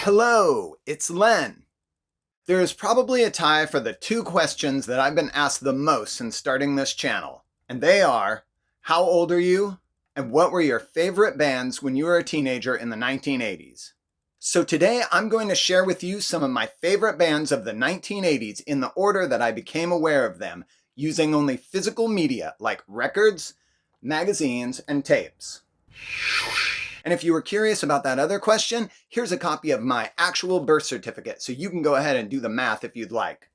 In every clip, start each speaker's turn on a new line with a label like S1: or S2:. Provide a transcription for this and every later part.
S1: Hello, it's Len. There is probably a tie for the two questions that I've been asked the most since starting this channel, and they are, how old are you? And what were your favorite bands when you were a teenager in the 1980s? So today I'm going to share with you some of my favorite bands of the 1980s in the order that I became aware of them, using only physical media like records, magazines, and tapes. And if you were curious about that other question, here's a copy of my actual birth certificate, so you can go ahead and do the math if you'd like.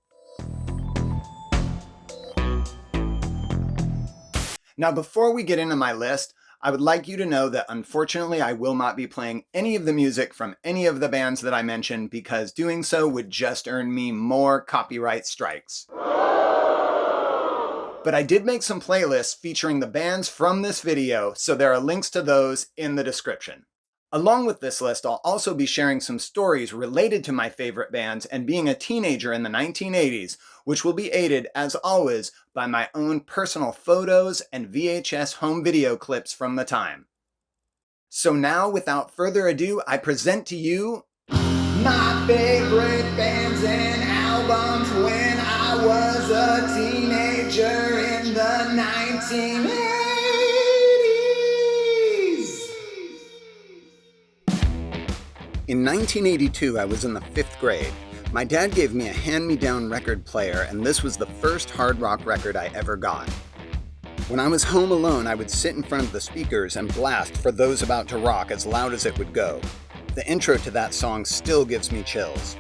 S1: Now, before we get into my list, I would like you to know that unfortunately I will not be playing any of the music from any of the bands that I mentioned because doing so would just earn me more copyright strikes. But I did make some playlists featuring the bands from this video, so there are links to those in the description. Along with this list, I'll also be sharing some stories related to my favorite bands and being a teenager in the 1980s, which will be aided, as always, by my own personal photos and VHS home video clips from the time. So now, without further ado, I present to you my favorite bands and albums when I was a teenager in the 1980s. In 1982, I was in the 5th grade. My dad gave me a hand-me-down record player, and this was the first hard rock record I ever got. When I was home alone, I would sit in front of the speakers and blast For Those About to Rock as loud as it would go. The intro to that song still gives me chills.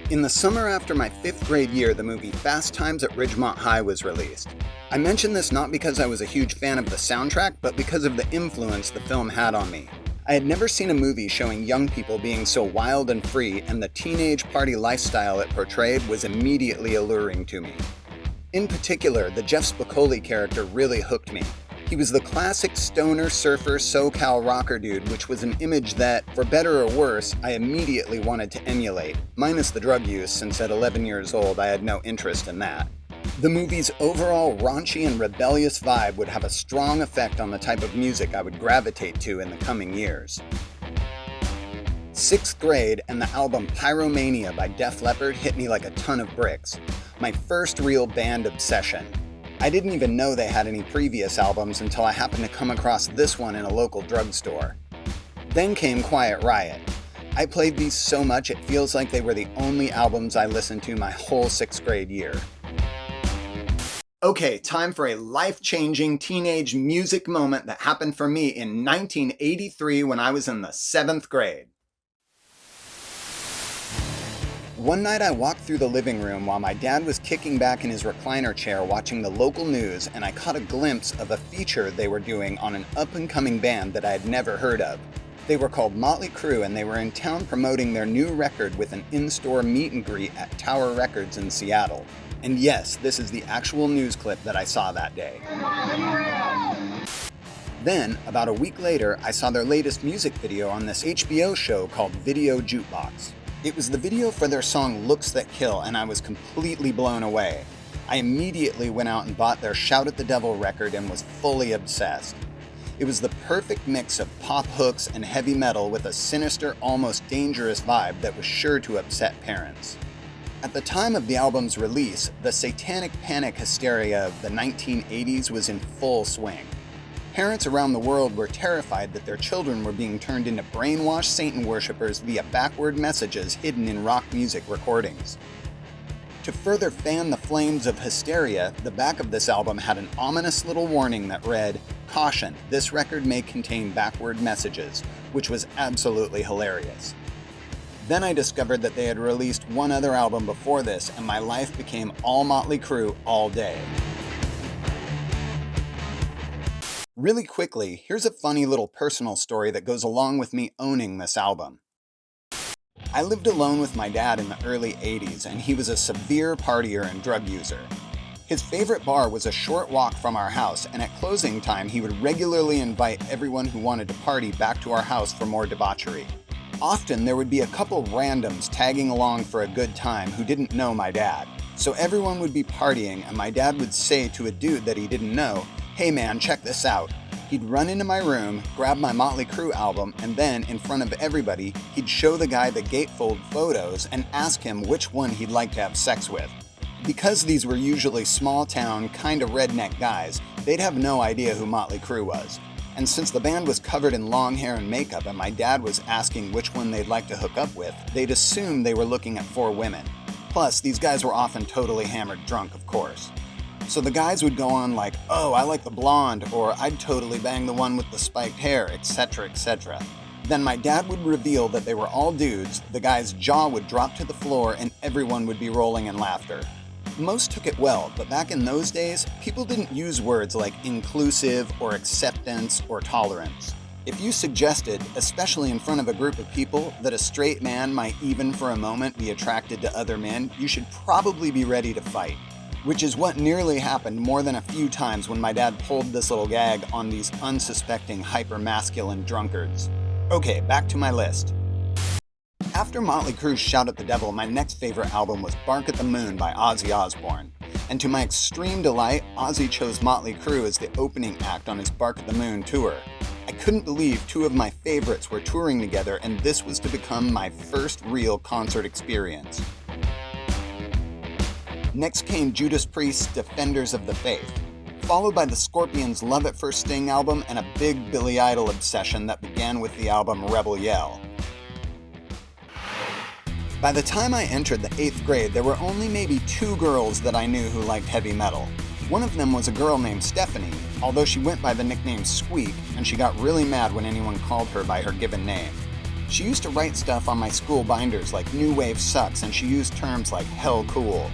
S1: In the summer after my 5th grade year, the movie Fast Times at Ridgemont High was released. I mention this not because I was a huge fan of the soundtrack, but because of the influence the film had on me. I had never seen a movie showing young people being so wild and free, and the teenage party lifestyle it portrayed was immediately alluring to me. In particular, the Jeff Spicoli character really hooked me. He was the classic stoner surfer SoCal rocker dude, which was an image that, for better or worse, I immediately wanted to emulate, minus the drug use, since at 11 years old I had no interest in that. The movie's overall raunchy and rebellious vibe would have a strong effect on the type of music I would gravitate to in the coming years. 6th grade and the album Pyromania by Def Leppard hit me like a ton of bricks. My first real band obsession. I didn't even know they had any previous albums until I happened to come across this one in a local drugstore. Then came Quiet Riot. I played these so much it feels like they were the only albums I listened to my whole 6th grade year. Okay, time for a life-changing teenage music moment that happened for me in 1983 when I was in the 7th grade. One night I walked through the living room while my dad was kicking back in his recliner chair watching the local news, and I caught a glimpse of a feature they were doing on an up-and-coming band that I had never heard of. They were called Motley Crue, and they were in town promoting their new record with an in-store meet and greet at Tower Records in Seattle. And yes, this is the actual news clip that I saw that day. Then, about a week later, I saw their latest music video on this HBO show called Video Jukebox. It was the video for their song Looks That Kill, and I was completely blown away. I immediately went out and bought their Shout at the Devil record and was fully obsessed. It was the perfect mix of pop hooks and heavy metal with a sinister, almost dangerous vibe that was sure to upset parents. At the time of the album's release, the satanic panic hysteria of the 1980s was in full swing. Parents around the world were terrified that their children were being turned into brainwashed Satan worshippers via backward messages hidden in rock music recordings. To further fan the flames of hysteria, the back of this album had an ominous little warning that read, "Caution, this record may contain backward messages," which was absolutely hilarious. Then I discovered that they had released one other album before this, and my life became all Motley Crue all day. Really quickly, here's a funny little personal story that goes along with me owning this album. I lived alone with my dad in the early 80s, and he was a severe partier and drug user. His favorite bar was a short walk from our house, and at closing time he would regularly invite everyone who wanted to party back to our house for more debauchery. Often there would be a couple randoms tagging along for a good time who didn't know my dad. So everyone would be partying, and my dad would say to a dude that he didn't know, "Hey man, check this out. He'd run into my room, grab my Motley Crue album, and then, in front of everybody, he'd show the guy the gatefold photos and ask him which one he'd like to have sex with. Because these were usually small-town, kinda redneck guys, they'd have no idea who Motley Crue was. And since the band was covered in long hair and makeup and my dad was asking which one they'd like to hook up with, they'd assume they were looking at 4 women. Plus, these guys were often totally hammered drunk, of course. So the guys would go on like, "Oh, I like the blonde," or "I'd totally bang the one with the spiked hair," etc., etc. Then my dad would reveal that they were all dudes, the guy's jaw would drop to the floor, and everyone would be rolling in laughter. Most took it well, but back in those days, people didn't use words like inclusive or acceptance or tolerance. If you suggested, especially in front of a group of people, that a straight man might even for a moment be attracted to other men, you should probably be ready to fight. Which is what nearly happened more than a few times when my dad pulled this little gag on these unsuspecting hyper-masculine drunkards. Okay, back to my list. After Motley Crue Shout at the Devil, my next favorite album was Bark at the Moon by Ozzy Osbourne. And to my extreme delight, Ozzy chose Motley Crue as the opening act on his Bark at the Moon tour. I couldn't believe 2 of my favorites were touring together, and this was to become my first real concert experience. Next came Judas Priest's Defenders of the Faith, followed by the Scorpions' Love at First Sting album and a big Billy Idol obsession that began with the album Rebel Yell. By the time I entered the 8th grade, there were only maybe 2 girls that I knew who liked heavy metal. One of them was a girl named Stephanie, although she went by the nickname Squeak, and she got really mad when anyone called her by her given name. She used to write stuff on my school binders like "New Wave sucks," and she used terms like "hell cool."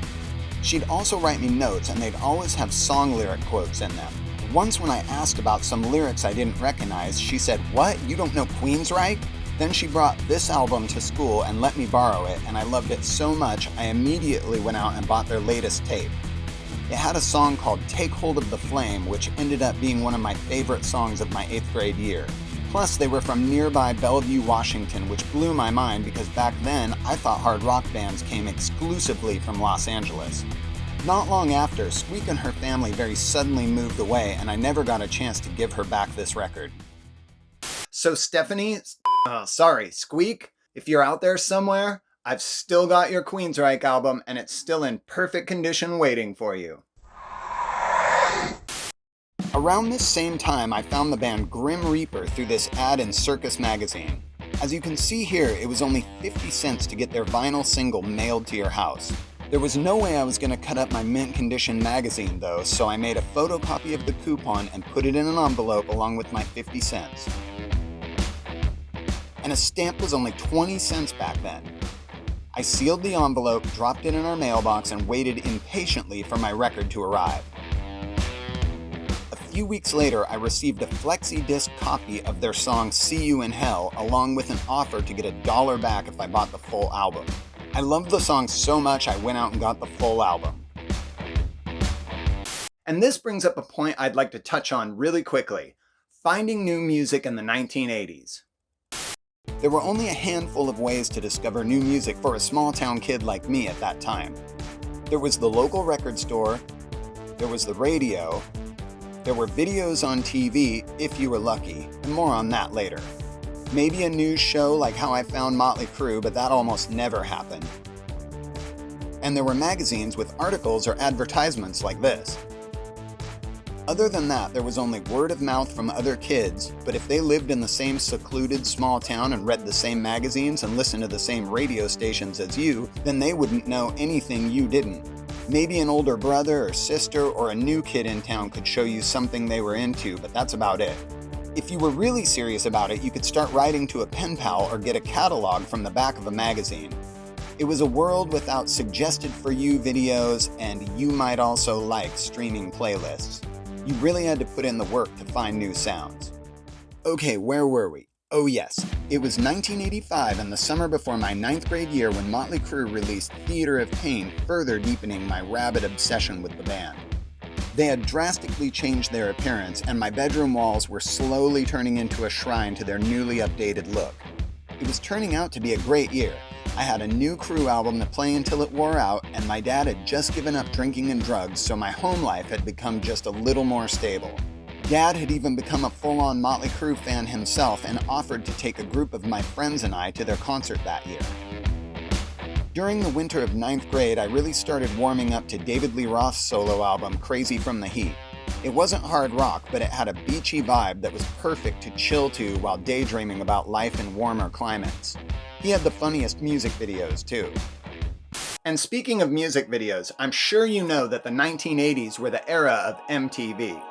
S1: She'd also write me notes, and they'd always have song lyric quotes in them. Once when I asked about some lyrics I didn't recognize, she said, "What? You don't know Queensryche?" Then she brought this album to school and let me borrow it, and I loved it so much I immediately went out and bought their latest tape. It had a song called "Take Hold of the Flame," which ended up being one of my favorite songs of my 8th grade year. Plus, they were from nearby Bellevue, Washington, which blew my mind because back then, I thought hard rock bands came exclusively from Los Angeles. Not long after, Squeak and her family very suddenly moved away, and I never got a chance to give her back this record. So Stephanie, Squeak, if you're out there somewhere, I've still got your Queensryche album, and it's still in perfect condition waiting for you. Around this same time, I found the band Grim Reaper through this ad in Circus magazine. As you can see here, it was only 50 cents to get their vinyl single mailed to your house. There was no way I was going to cut up my mint condition magazine though, so I made a photocopy of the coupon and put it in an envelope along with my 50 cents. And a stamp was only 20 cents back then. I sealed the envelope, dropped it in our mailbox, and waited impatiently for my record to arrive. A few weeks later, I received a flexi-disc copy of their song "See You in Hell," along with an offer to get $1 back if I bought the full album. I loved the song so much I went out and got the full album. And this brings up a point I'd like to touch on really quickly: finding new music in the 1980s. There were only a handful of ways to discover new music for a small-town kid like me at that time. There was the local record store, there was the radio, there were videos on TV, if you were lucky, and more on that later. Maybe a news show like how I found Motley Crue, but that almost never happened. And there were magazines with articles or advertisements like this. Other than that, there was only word of mouth from other kids, but if they lived in the same secluded small town and read the same magazines and listened to the same radio stations as you, then they wouldn't know anything you didn't. Maybe an older brother or sister or a new kid in town could show you something they were into, but that's about it. If you were really serious about it, you could start writing to a pen pal or get a catalog from the back of a magazine. It was a world without suggested for you videos, and you might also like streaming playlists. You really had to put in the work to find new sounds. Okay, where were we? Oh yes, it was 1985 and the summer before my 9th grade year when Motley Crue released Theater of Pain, further deepening my rabid obsession with the band. They had drastically changed their appearance, and my bedroom walls were slowly turning into a shrine to their newly updated look. It was turning out to be a great year. I had a new Crue album to play until it wore out, and my dad had just given up drinking and drugs, so my home life had become just a little more stable. Dad had even become a full-on Motley Crue fan himself and offered to take a group of my friends and I to their concert that year. During the winter of 9th grade, I really started warming up to David Lee Roth's solo album, Crazy from the Heat. It wasn't hard rock, but it had a beachy vibe that was perfect to chill to while daydreaming about life in warmer climates. He had the funniest music videos, too. And speaking of music videos, I'm sure you know that the 1980s were the era of MTV.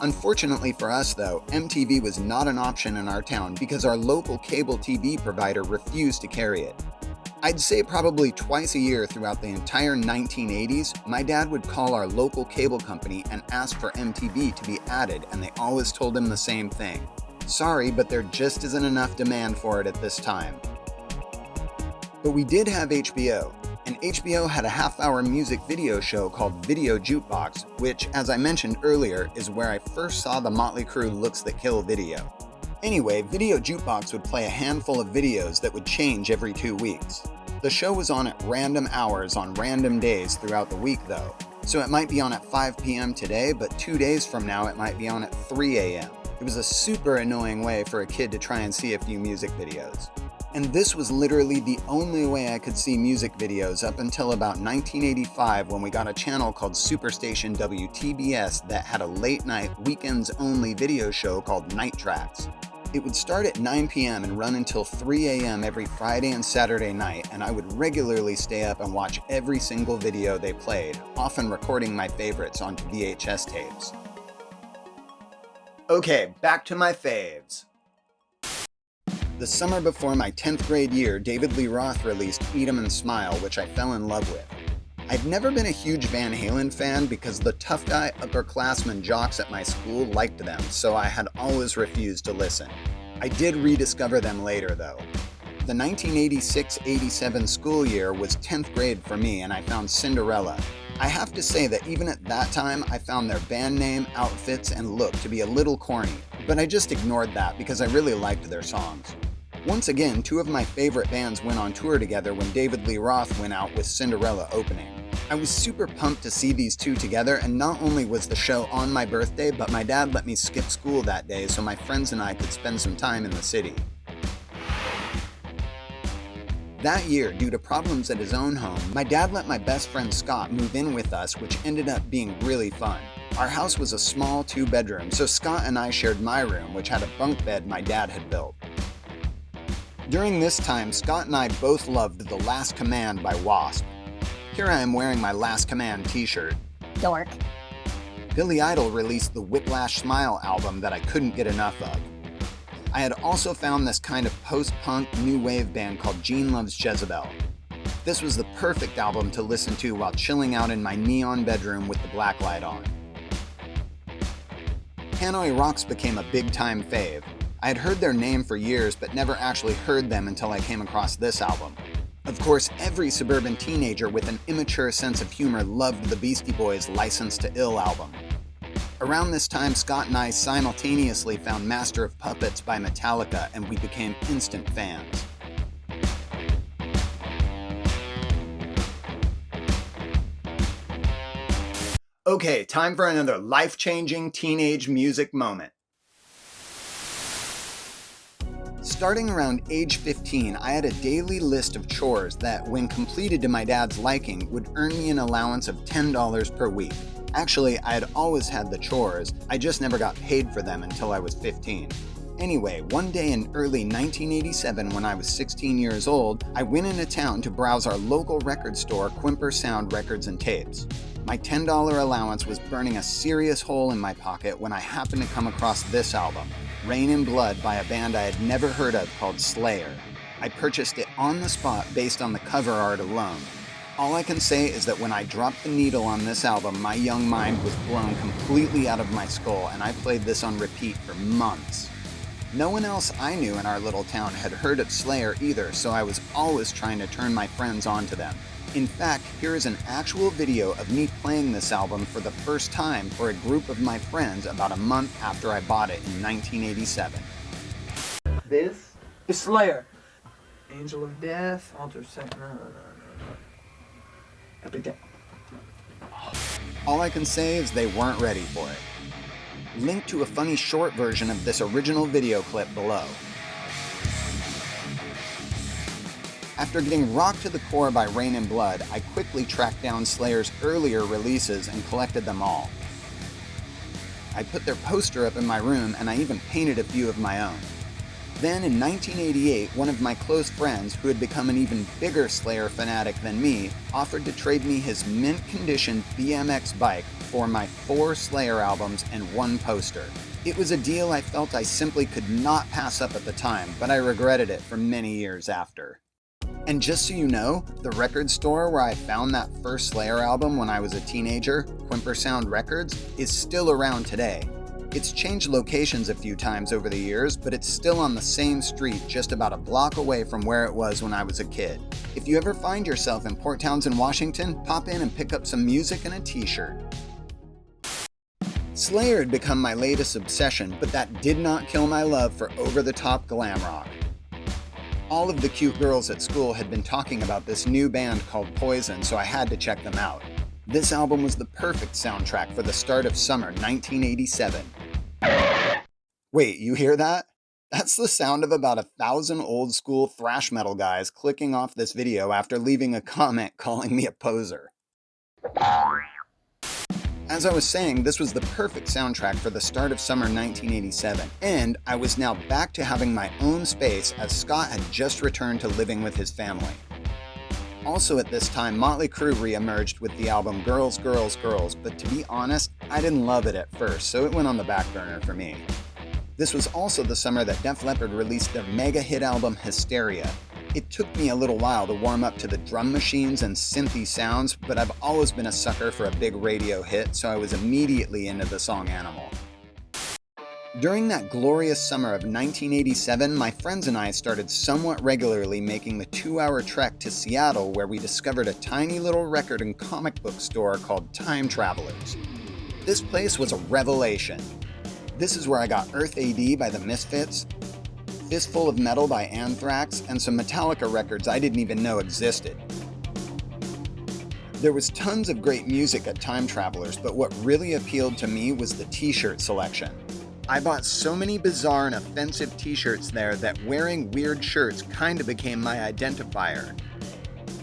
S1: Unfortunately for us though, MTV was not an option in our town because our local cable TV provider refused to carry it. I'd say probably twice a year throughout the entire 1980s, my dad would call our local cable company and ask for MTV to be added, and they always told him the same thing. Sorry, but there just isn't enough demand for it at this time. But we did have HBO, and HBO had a half-hour music video show called Video Jukebox, which, as I mentioned earlier, is where I first saw the Motley Crue Looks That Kill video. Anyway, Video Jukebox would play a handful of videos that would change every 2 weeks. The show was on at random hours on random days throughout the week though, so it might be on at 5 p.m. today, but 2 days from now it might be on at 3 a.m. It was a super annoying way for a kid to try and see a few music videos. And this was literally the only way I could see music videos up until about 1985 when we got a channel called Superstation WTBS that had a late-night, weekends-only video show called Night Tracks. It would start at 9 p.m. and run until 3 a.m. every Friday and Saturday night, and I would regularly stay up and watch every single video they played, often recording my favorites onto VHS tapes. Okay, back to my faves. The summer before my 10th grade year, David Lee Roth released Eat 'Em and Smile, which I fell in love with. I'd never been a huge Van Halen fan because the tough guy upperclassmen jocks at my school liked them, so I had always refused to listen. I did rediscover them later though. The 1986-87 school year was 10th grade for me, and I found Cinderella. I have to say that even at that time, I found their band name, outfits, and look to be a little corny, but I just ignored that because I really liked their songs. Once again, two of my favorite bands went on tour together when David Lee Roth went out with Cinderella opening. I was super pumped to see these two together, and not only was the show on my birthday, but my dad let me skip school that day so my friends and I could spend some time in the city. That year, due to problems at his own home, my dad let my best friend Scott move in with us, which ended up being really fun. Our house was a small 2-bedroom, so Scott and I shared my room, which had a bunk bed my dad had built. During this time, Scott and I both loved The Last Command by Wasp. Here I am wearing my Last Command t-shirt.
S2: Dork.
S1: Billy Idol released the Whiplash Smile album that I couldn't get enough of. I had also found this kind of post-punk new wave band called Gene Loves Jezebel. This was the perfect album to listen to while chilling out in my neon bedroom with the blacklight on. Hanoi Rocks became a big-time fave. I had heard their name for years but never actually heard them until I came across this album. Of course, every suburban teenager with an immature sense of humor loved the Beastie Boys' License to Ill album. Around this time, Scott and I simultaneously found Master of Puppets by Metallica, and we became instant fans. Okay, time for another life-changing teenage music moment. Starting around age 15, I had a daily list of chores that, when completed to my dad's liking, would earn me an allowance of $10 per week. Actually, I had always had the chores, I just never got paid for them until I was 15. Anyway, one day in early 1987 when I was 16 years old, I went into town to browse our local record store, Quimper Sound Records and Tapes. My $10 allowance was burning a serious hole in my pocket when I happened to come across this album, Rain in Blood by a band I had never heard of called Slayer. I purchased it on the spot based on the cover art alone. All I can say is that when I dropped the needle on this album, my young mind was blown completely out of my skull, and I played this on repeat for months. No one else I knew in our little town had heard of Slayer either, so I was always trying to turn my friends onto them. In fact, here is an actual video of me playing this album for the first time for a group of my friends about a month after I bought it in 1987.
S3: This is Slayer. Angel of Death, Alter Second. No. Epic.
S1: All I can say is they weren't ready for it. Link to a funny short version of this original video clip below. After getting rocked to the core by Rain and Blood, I quickly tracked down Slayer's earlier releases and collected them all. I put their poster up in my room, and I even painted a few of my own. Then in 1988, one of my close friends, who had become an even bigger Slayer fanatic than me, offered to trade me his mint-condition BMX bike for my 4 Slayer albums and 1 poster. It was a deal I felt I simply could not pass up at the time, but I regretted it for many years after. And just so you know, the record store where I found that first Slayer album when I was a teenager, Quimper Sound Records, is still around today. It's changed locations a few times over the years, but it's still on the same street just about a block away from where it was when I was a kid. If you ever find yourself in Port Townsend, Washington, pop in and pick up some music and a t-shirt. Slayer had become my latest obsession, but that did not kill my love for over-the-top glam rock. All of the cute girls at school had been talking about this new band called Poison, so I had to check them out. This album was the perfect soundtrack for the start of summer 1987. Wait, you hear that? That's the sound of about 1,000 old-school thrash metal guys clicking off this video after leaving a comment calling me a poser. As I was saying, this was the perfect soundtrack for the start of summer 1987, and I was now back to having my own space as Scott had just returned to living with his family. Also at this time, Motley Crue re-emerged with the album Girls, Girls, Girls, but to be honest, I didn't love it at first, so it went on the back burner for me. This was also the summer that Def Leppard released their mega hit album Hysteria. It took me a little while to warm up to the drum machines and synthy sounds, but I've always been a sucker for a big radio hit, so I was immediately into the song Animal. During that glorious summer of 1987, my friends and I started somewhat regularly making the 2-hour trek to Seattle, where we discovered a tiny little record and comic book store called Time Travelers. This place was a revelation. This is where I got Earth AD by the Misfits, Fistful of Metal by Anthrax, and some Metallica records I didn't even know existed. There was tons of great music at Time Travelers, but what really appealed to me was the t-shirt selection. I bought so many bizarre and offensive t-shirts there that wearing weird shirts kinda became my identifier.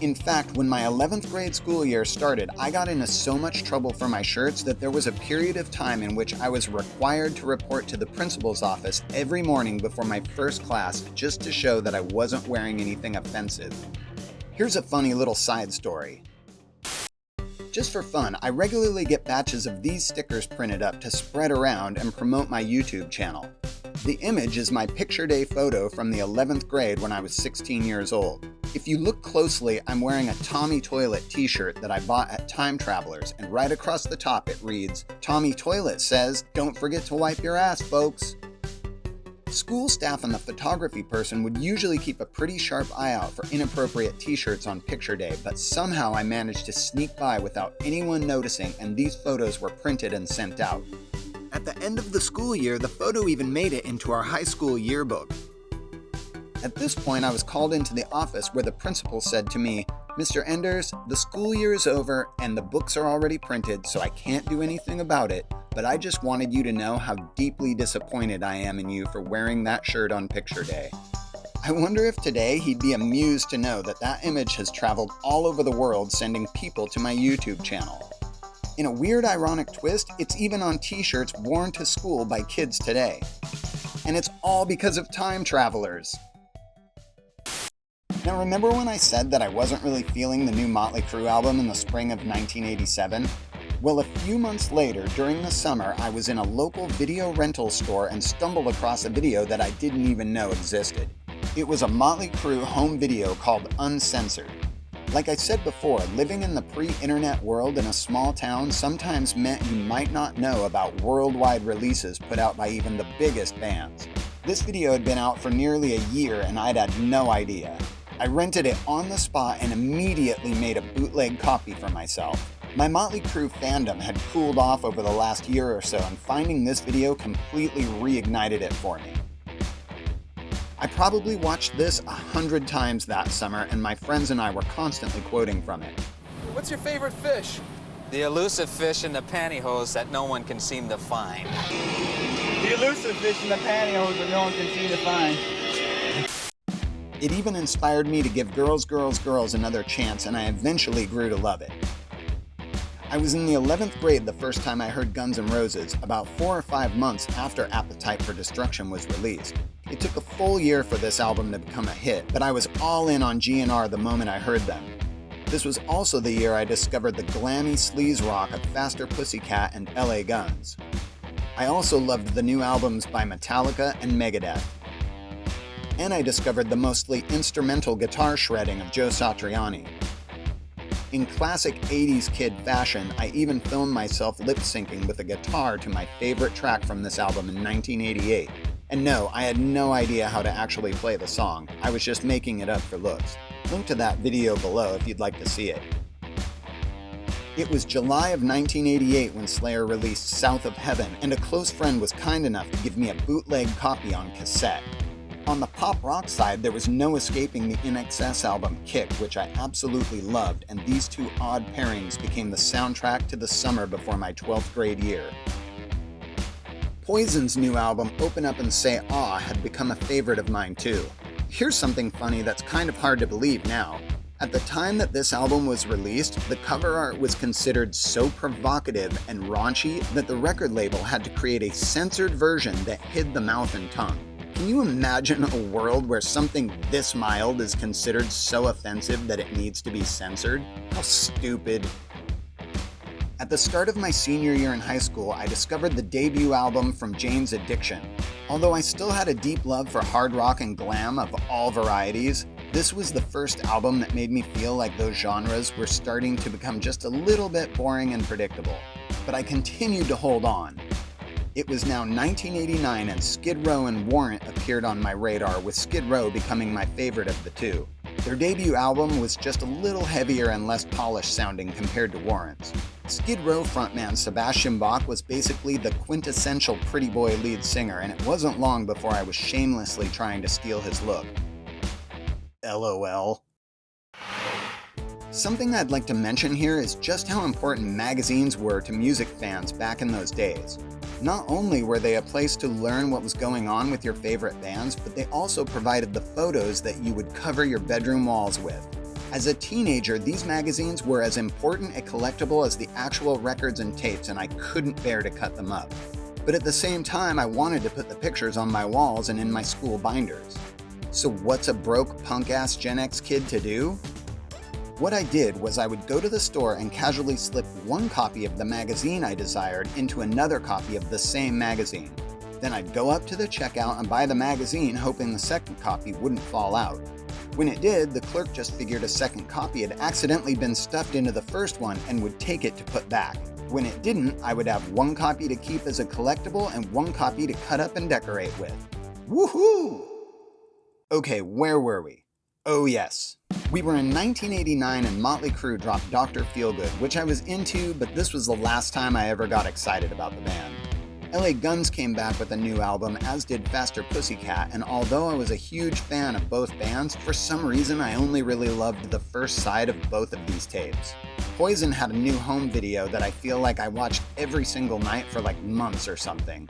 S1: In fact, when my 11th grade school year started, I got into so much trouble for my shirts that there was a period of time in which I was required to report to the principal's office every morning before my first class just to show that I wasn't wearing anything offensive. Here's a funny little side story. Just for fun, I regularly get batches of these stickers printed up to spread around and promote my YouTube channel. The image is my picture day photo from the 11th grade when I was 16 years old. If you look closely, I'm wearing a Tommy Toilet t-shirt that I bought at Time Travelers, and right across the top it reads, "Tommy Toilet says, don't forget to wipe your ass, folks." School staff and the photography person would usually keep a pretty sharp eye out for inappropriate t-shirts on picture day, but somehow I managed to sneak by without anyone noticing, and these photos were printed and sent out. At the end of the school year, the photo even made it into our high school yearbook. At this point, I was called into the office where the principal said to me, "Mr. Enders, the school year is over and the books are already printed, so I can't do anything about it, but I just wanted you to know how deeply disappointed I am in you for wearing that shirt on picture day." I wonder if today he'd be amused to know that that image has traveled all over the world, sending people to my YouTube channel. In a weird, ironic twist, it's even on t-shirts worn to school by kids today. And it's all because of Time Travelers. Now, remember when I said that I wasn't really feeling the new Motley Crue album in the spring of 1987? Well, a few months later, during the summer, I was in a local video rental store and stumbled across a video that I didn't even know existed. It was a Motley Crue home video called Uncensored. Like I said before, living in the pre-internet world in a small town sometimes meant you might not know about worldwide releases put out by even the biggest bands. This video had been out for nearly a year and I'd had no idea. I rented it on the spot and immediately made a bootleg copy for myself. My Motley Crue fandom had cooled off over the last year or so, and finding this video completely reignited it for me. I probably watched this 100 times that summer, and my friends and I were constantly quoting from it.
S3: What's your favorite fish?
S2: The elusive fish in the pantyhose that no one can seem to find.
S3: The elusive fish in the pantyhose that no one can seem to find.
S1: It even inspired me to give Girls, Girls, Girls another chance, and I eventually grew to love it. I was in the 11th grade the first time I heard Guns N' Roses, about 4 or 5 months after Appetite for Destruction was released. It took a full year for this album to become a hit, but I was all in on GNR the moment I heard them. This was also the year I discovered the glammy sleaze rock of Faster Pussycat and LA Guns. I also loved the new albums by Metallica and Megadeth. And I discovered the mostly instrumental guitar shredding of Joe Satriani. In classic 80s kid fashion, I even filmed myself lip-syncing with a guitar to my favorite track from this album in 1988. And no, I had no idea how to actually play the song. I was just making it up for looks. Link to that video below if you'd like to see it. It was July of 1988 when Slayer released South of Heaven, and a close friend was kind enough to give me a bootleg copy on cassette. On the pop rock side, there was no escaping the INXS album Kick, which I absolutely loved, and these two odd pairings became the soundtrack to the summer before my 12th grade year. Poison's new album, Open Up and Say Aw, had become a favorite of mine too. Here's something funny that's kind of hard to believe now. At the time that this album was released, the cover art was considered so provocative and raunchy that the record label had to create a censored version that hid the mouth and tongue. Can you imagine a world where something this mild is considered so offensive that it needs to be censored? How stupid. At the start of my senior year in high school, I discovered the debut album from Jane's Addiction. Although I still had a deep love for hard rock and glam of all varieties, this was the first album that made me feel like those genres were starting to become just a little bit boring and predictable. But I continued to hold on. It was now 1989 and Skid Row and Warrant appeared on my radar, with Skid Row becoming my favorite of the two. Their debut album was just a little heavier and less polished sounding compared to Warrant's. Skid Row frontman Sebastian Bach was basically the quintessential pretty boy lead singer, and it wasn't long before I was shamelessly trying to steal his look. LOL. Something I'd like to mention here is just how important magazines were to music fans back in those days. Not only were they a place to learn what was going on with your favorite bands, but they also provided the photos that you would cover your bedroom walls with. As a teenager, these magazines were as important a collectible as the actual records and tapes, and I couldn't bear to cut them up. But at the same time, I wanted to put the pictures on my walls and in my school binders. So what's a broke punk-ass Gen X kid to do? What I did was I would go to the store and casually slip one copy of the magazine I desired into another copy of the same magazine. Then I'd go up to the checkout and buy the magazine, hoping the second copy wouldn't fall out. When it did, the clerk just figured a second copy had accidentally been stuffed into the first one and would take it to put back. When it didn't, I would have one copy to keep as a collectible and one copy to cut up and decorate with. Woohoo! Okay, where were we? Oh yes. We were in 1989 and Motley Crue dropped Dr. Feelgood, which I was into, but this was the last time I ever got excited about the band. LA Guns came back with a new album, as did Faster Pussycat, and although I was a huge fan of both bands, for some reason I only really loved the first side of both of these tapes. Poison had a new home video that I feel like I watched every single night for like months or something.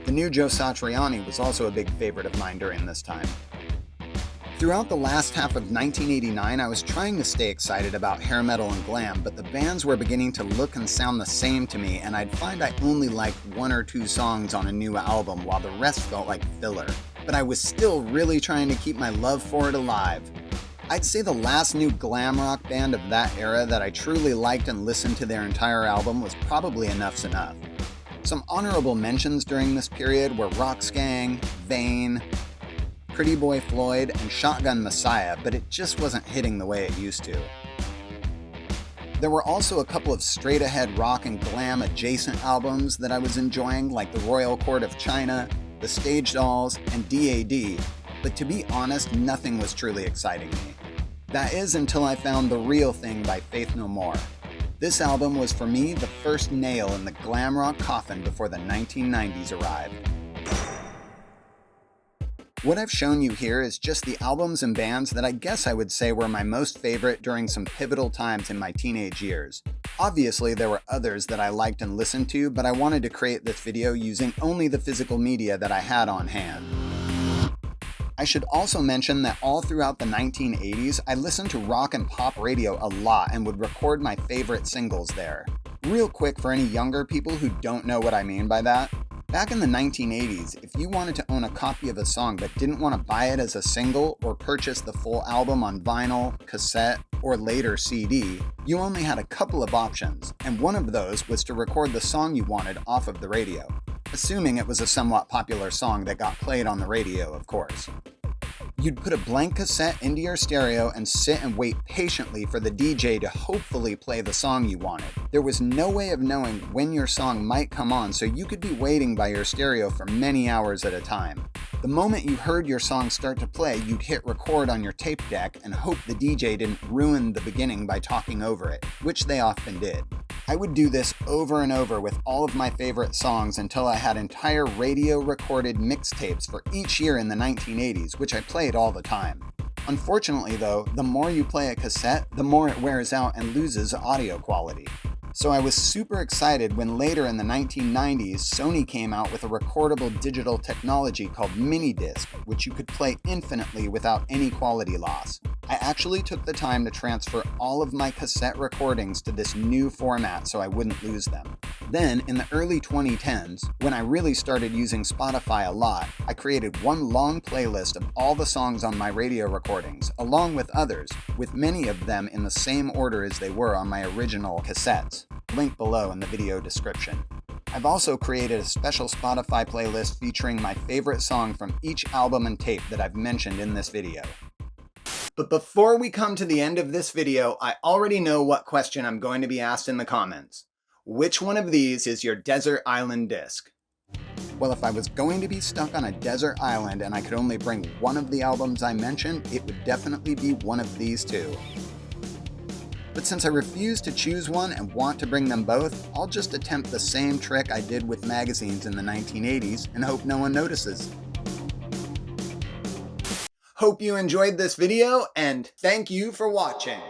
S1: The new Joe Satriani was also a big favorite of mine during this time. Throughout the last half of 1989, I was trying to stay excited about hair metal and glam, but the bands were beginning to look and sound the same to me, and I'd find I only liked 1 or 2 songs on a new album, while the rest felt like filler. But I was still really trying to keep my love for it alive. I'd say the last new glam rock band of that era that I truly liked and listened to their entire album was probably Enough's Enough. Some honorable mentions during this period were Rocksgang, Vane, Pretty Boy Floyd, and Shotgun Messiah, but it just wasn't hitting the way it used to. There were also a couple of straight-ahead rock and glam adjacent albums that I was enjoying, like The Royal Court of China, The Stage Dolls, and DAD, but to be honest, nothing was truly exciting me. That is until I found The Real Thing by Faith No More. This album was for me the first nail in the glam rock coffin before the 1990s arrived. What I've shown you here is just the albums and bands that I guess I would say were my most favorite during some pivotal times in my teenage years. Obviously, there were others that I liked and listened to, but I wanted to create this video using only the physical media that I had on hand. I should also mention that all throughout the 1980s, I listened to rock and pop radio a lot and would record my favorite singles there. Real quick for any younger people who don't know what I mean by that, back in the 1980s, if you wanted to own a copy of a song but didn't want to buy it as a single or purchase the full album on vinyl, cassette, or later CD, you only had a couple of options, and one of those was to record the song you wanted off of the radio. Assuming it was a somewhat popular song that got played on the radio, of course. You'd put a blank cassette into your stereo and sit and wait patiently for the DJ to hopefully play the song you wanted. There was no way of knowing when your song might come on, so you could be waiting by your stereo for many hours at a time. The moment you heard your song start to play, you'd hit record on your tape deck and hope the DJ didn't ruin the beginning by talking over it, which they often did. I would do this over and over with all of my favorite songs until I had entire radio-recorded mixtapes for each year in the 1980s, which I played all the time. Unfortunately though, the more you play a cassette, the more it wears out and loses audio quality. So I was super excited when later in the 1990s, Sony came out with a recordable digital technology called minidisc, which you could play infinitely without any quality loss. I actually took the time to transfer all of my cassette recordings to this new format so I wouldn't lose them. Then, in the early 2010s, when I really started using Spotify a lot, I created one long playlist of all the songs on my radio recordings, along with others, with many of them in the same order as they were on my original cassettes. Link below in the video description. I've also created a special Spotify playlist featuring my favorite song from each album and tape that I've mentioned in this video. But before we come to the end of this video, I already know what question I'm going to be asked in the comments. Which one of these is your desert island disc? Well, if I was going to be stuck on a desert island and I could only bring one of the albums I mentioned, it would definitely be one of these two. But since I refuse to choose one and want to bring them both, I'll just attempt the same trick I did with magazines in the 1980s and hope no one notices. Hope you enjoyed this video, and thank you for watching.